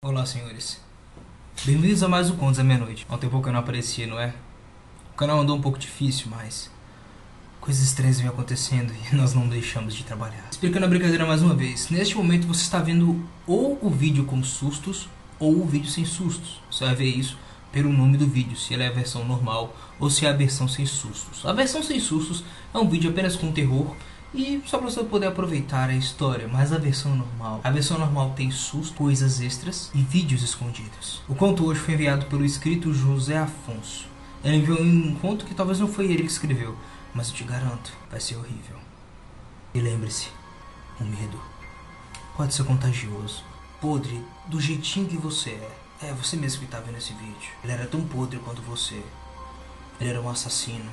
Olá, senhores. Bem-vindos a mais um Contos à Meia-Noite. Há um tempo que eu não aparecia, não é? O canal andou um pouco difícil, mas coisas estranhas vêm acontecendo e nós não deixamos de trabalhar. Explicando a brincadeira mais uma vez. Neste momento você está vendo ou o vídeo com sustos ou o vídeo sem sustos. Você vai ver isso pelo nome do vídeo, se ele é a versão normal ou se é a versão sem sustos. A versão sem sustos é um vídeo apenas com terror e só para você poder aproveitar a história, mas a versão normal tem susto, coisas extras e vídeos escondidos. O conto hoje foi enviado pelo escrito José Afonso. Ele enviou um conto que talvez não foi ele que escreveu, mas eu te garanto, vai ser horrível. E lembre-se, o medo pode ser contagioso, podre do jeitinho que você é. É você mesmo que está vendo esse vídeo. Ele era tão podre quanto você. Ele era um assassino,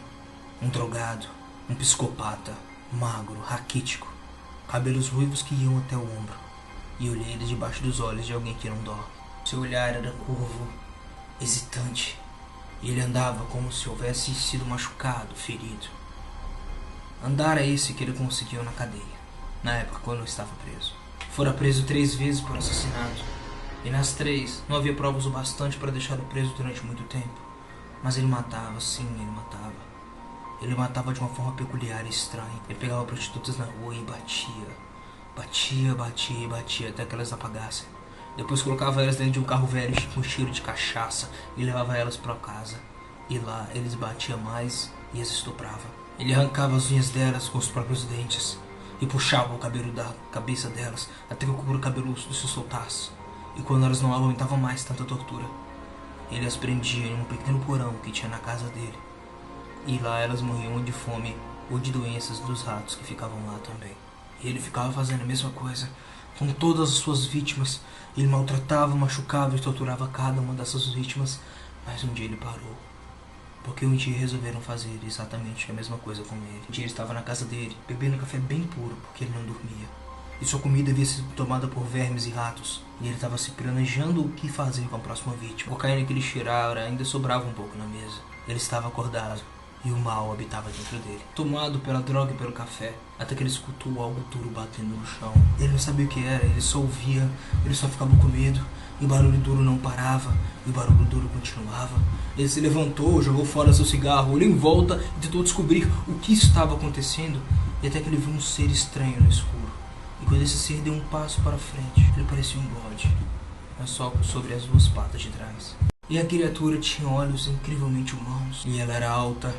um drogado, um psicopata, magro, raquítico, cabelos ruivos que iam até o ombro, e olheiras debaixo dos olhos de alguém que não dorme. Seu olhar era curvo, hesitante, e ele andava como se houvesse sido machucado, ferido. Andar é esse que ele conseguiu na cadeia, na época quando estava preso. Fora preso 3 vezes por assassinato, e nas 3 não havia provas o bastante para deixá-lo preso durante muito tempo. Mas ele matava, sim, ele matava. Ele matava de uma forma peculiar e estranha. Ele pegava prostitutas na rua e batia. Batia, batia e batia até que elas apagassem. Depois colocava elas dentro de um carro velho com cheiro de cachaça e levava elas para casa. E lá eles batiam mais e as estuprava. Ele arrancava as unhas delas com os próprios dentes e puxava o cabelo da cabeça delas até que o couro cabeludo se soltasse. E quando elas não aguentavam mais tanta tortura, ele as prendia em um pequeno porão que tinha na casa dele. E lá elas morriam de fome ou de doenças dos ratos que ficavam lá também. E ele ficava fazendo a mesma coisa com todas as suas vítimas. Ele maltratava, machucava e torturava cada uma dessas vítimas. Mas um dia ele parou. Porque um dia resolveram fazer exatamente a mesma coisa com ele. Um dia ele estava na casa dele, bebendo café bem puro, porque ele não dormia. E sua comida havia sido tomada por vermes e ratos. E ele estava se planejando o que fazer com a próxima vítima. A cocaína que ele cheirara ainda sobrava um pouco na mesa. Ele estava acordado. E o mal habitava dentro dele, tomado pela droga e pelo café, até que ele escutou algo duro batendo no chão. Ele não sabia o que era, ele só ouvia, ele só ficava com medo, e o barulho duro não parava, e o barulho duro continuava. Ele se levantou, jogou fora seu cigarro, olhou em volta e tentou descobrir o que estava acontecendo, e até que ele viu um ser estranho no escuro. E quando esse ser deu um passo para frente, ele parecia um bode, mas só sobre as 2 patas de trás. E a criatura tinha olhos incrivelmente humanos, e ela era alta,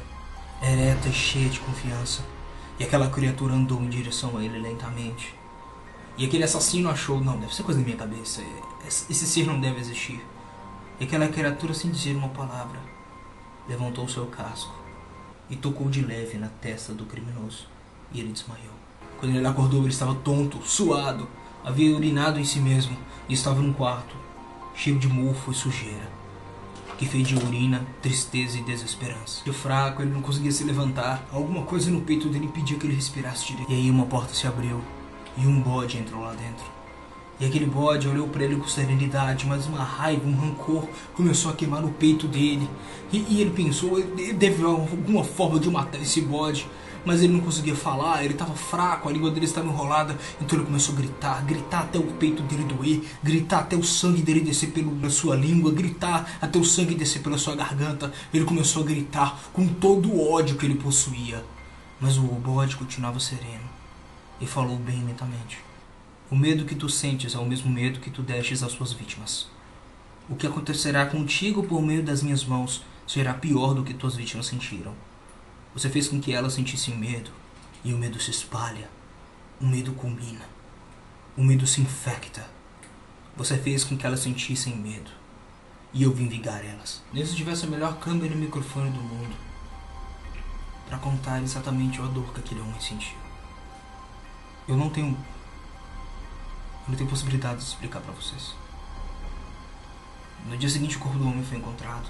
ereta e cheia de confiança. E aquela criatura andou em direção a ele lentamente. E aquele assassino achou, não, deve ser coisa da minha cabeça, esse ser não deve existir. E aquela criatura, sem dizer uma palavra, levantou seu casco e tocou de leve na testa do criminoso, e ele desmaiou. Quando ele acordou, ele estava tonto, suado, havia urinado em si mesmo, e estava num quarto cheio de mofo e sujeira, que fedia urina, tristeza e desesperança. De fraco, ele não conseguia se levantar. Alguma coisa no peito dele impedia que ele respirasse direito. E aí uma porta se abriu e um bode entrou lá dentro. E aquele bode olhou para ele com serenidade, mas uma raiva, um rancor começou a queimar no peito dele. E ele pensou, ele deve alguma forma de matar esse bode. Mas ele não conseguia falar, ele estava fraco, a língua dele estava enrolada. Então ele começou a gritar, gritar até o peito dele doer, gritar até o sangue dele descer pela sua língua, gritar até o sangue descer pela sua garganta. Ele começou a gritar com todo o ódio que ele possuía. Mas o bode continuava sereno e falou bem lentamente. O medo que tu sentes é o mesmo medo que tu destes às suas vítimas. O que acontecerá contigo por meio das minhas mãos será pior do que tuas vítimas sentiram. Você fez com que elas sentissem medo, e o medo se espalha, o medo culmina, o medo se infecta. Você fez com que elas sentissem medo, e eu vim vingar elas. Nem se tivesse a melhor câmera e microfone do mundo, para contar exatamente a dor que aquele homem sentiu. Eu não tenho possibilidade de explicar para vocês. No dia seguinte o corpo do homem foi encontrado.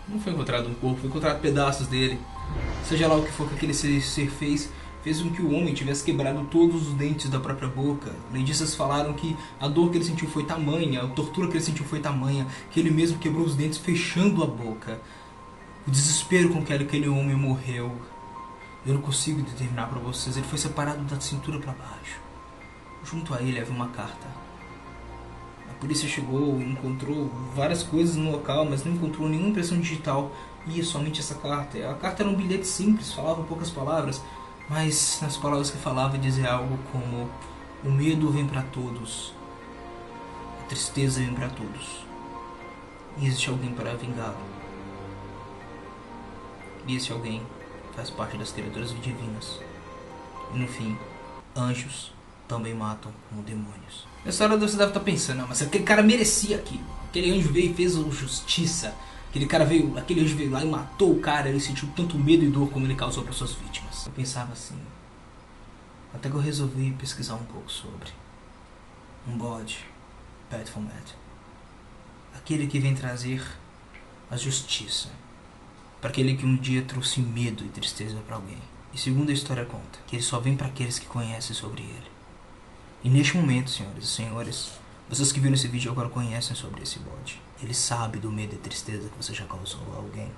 Não foi encontrado um corpo, foi encontrado pedaços dele. Seja lá o que for que aquele ser fez com que o homem tivesse quebrado todos os dentes da própria boca. Legistas falaram que a dor que ele sentiu foi tamanha, a tortura que ele sentiu foi tamanha, que ele mesmo quebrou os dentes fechando a boca. O desespero com que aquele homem morreu, eu não consigo determinar para vocês. Ele foi separado da cintura para baixo. Junto a ele havia uma carta A polícia chegou e encontrou várias coisas no local, mas não encontrou nenhuma impressão digital e somente essa carta. A carta era um bilhete simples, falava poucas palavras, mas nas palavras que falava dizia algo como: o medo vem para todos, a tristeza vem para todos, e existe alguém para vingá-lo. E esse alguém faz parte das criaturas divinas. E no fim, anjos também matam como demônios. Nessa hora você deve estar pensando: não, mas aquele cara merecia aquilo. Aquele anjo veio e fez justiça. Aquele anjo veio lá e matou o cara. Ele sentiu tanto medo e dor como ele causou para suas vítimas. Eu pensava assim, até que eu resolvi pesquisar um pouco sobre um bode, Baphomet, aquele que vem trazer a justiça para aquele que um dia trouxe medo e tristeza para alguém. E segundo a história conta, que ele só vem para aqueles que conhecem sobre ele. E neste momento, senhoras e senhores, vocês que viram esse vídeo agora conhecem sobre esse bode. Ele sabe do medo e tristeza que você já causou a alguém.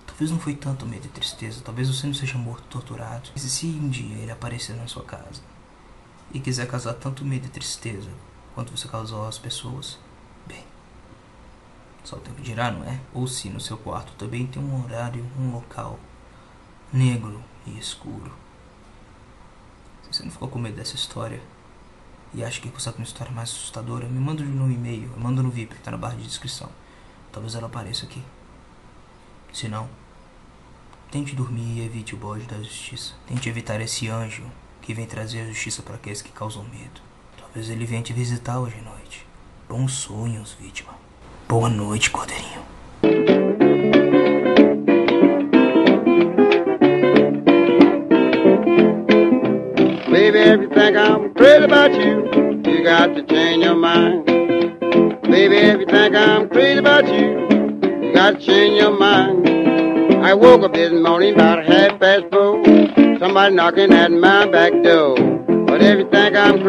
Talvez não foi tanto medo e tristeza, talvez você não seja morto, torturado. Mas se um dia ele aparecer na sua casa e quiser causar tanto medo e tristeza quanto você causou às pessoas, bem, só o tempo dirá, não é? Ou se no seu quarto também tem um horário, um local negro e escuro. Se você não ficou com medo dessa história e acha que consegue uma história mais assustadora, me manda no e-mail, eu mando no VIP, que tá na barra de descrição. Talvez ela apareça aqui. Se não, tente dormir e evite o bode da justiça. Tente evitar esse anjo que vem trazer a justiça para aqueles que causam medo. Talvez ele venha te visitar hoje à noite. Bons sonhos, vítima. Boa noite, cordeirinho. Baby, if you think I'm crazy about you, you got to change your mind. Baby, if you think I'm crazy about you, you got to change your mind. I woke up this morning about 4:30, somebody knocking at my back door. But if you think I'm crazy,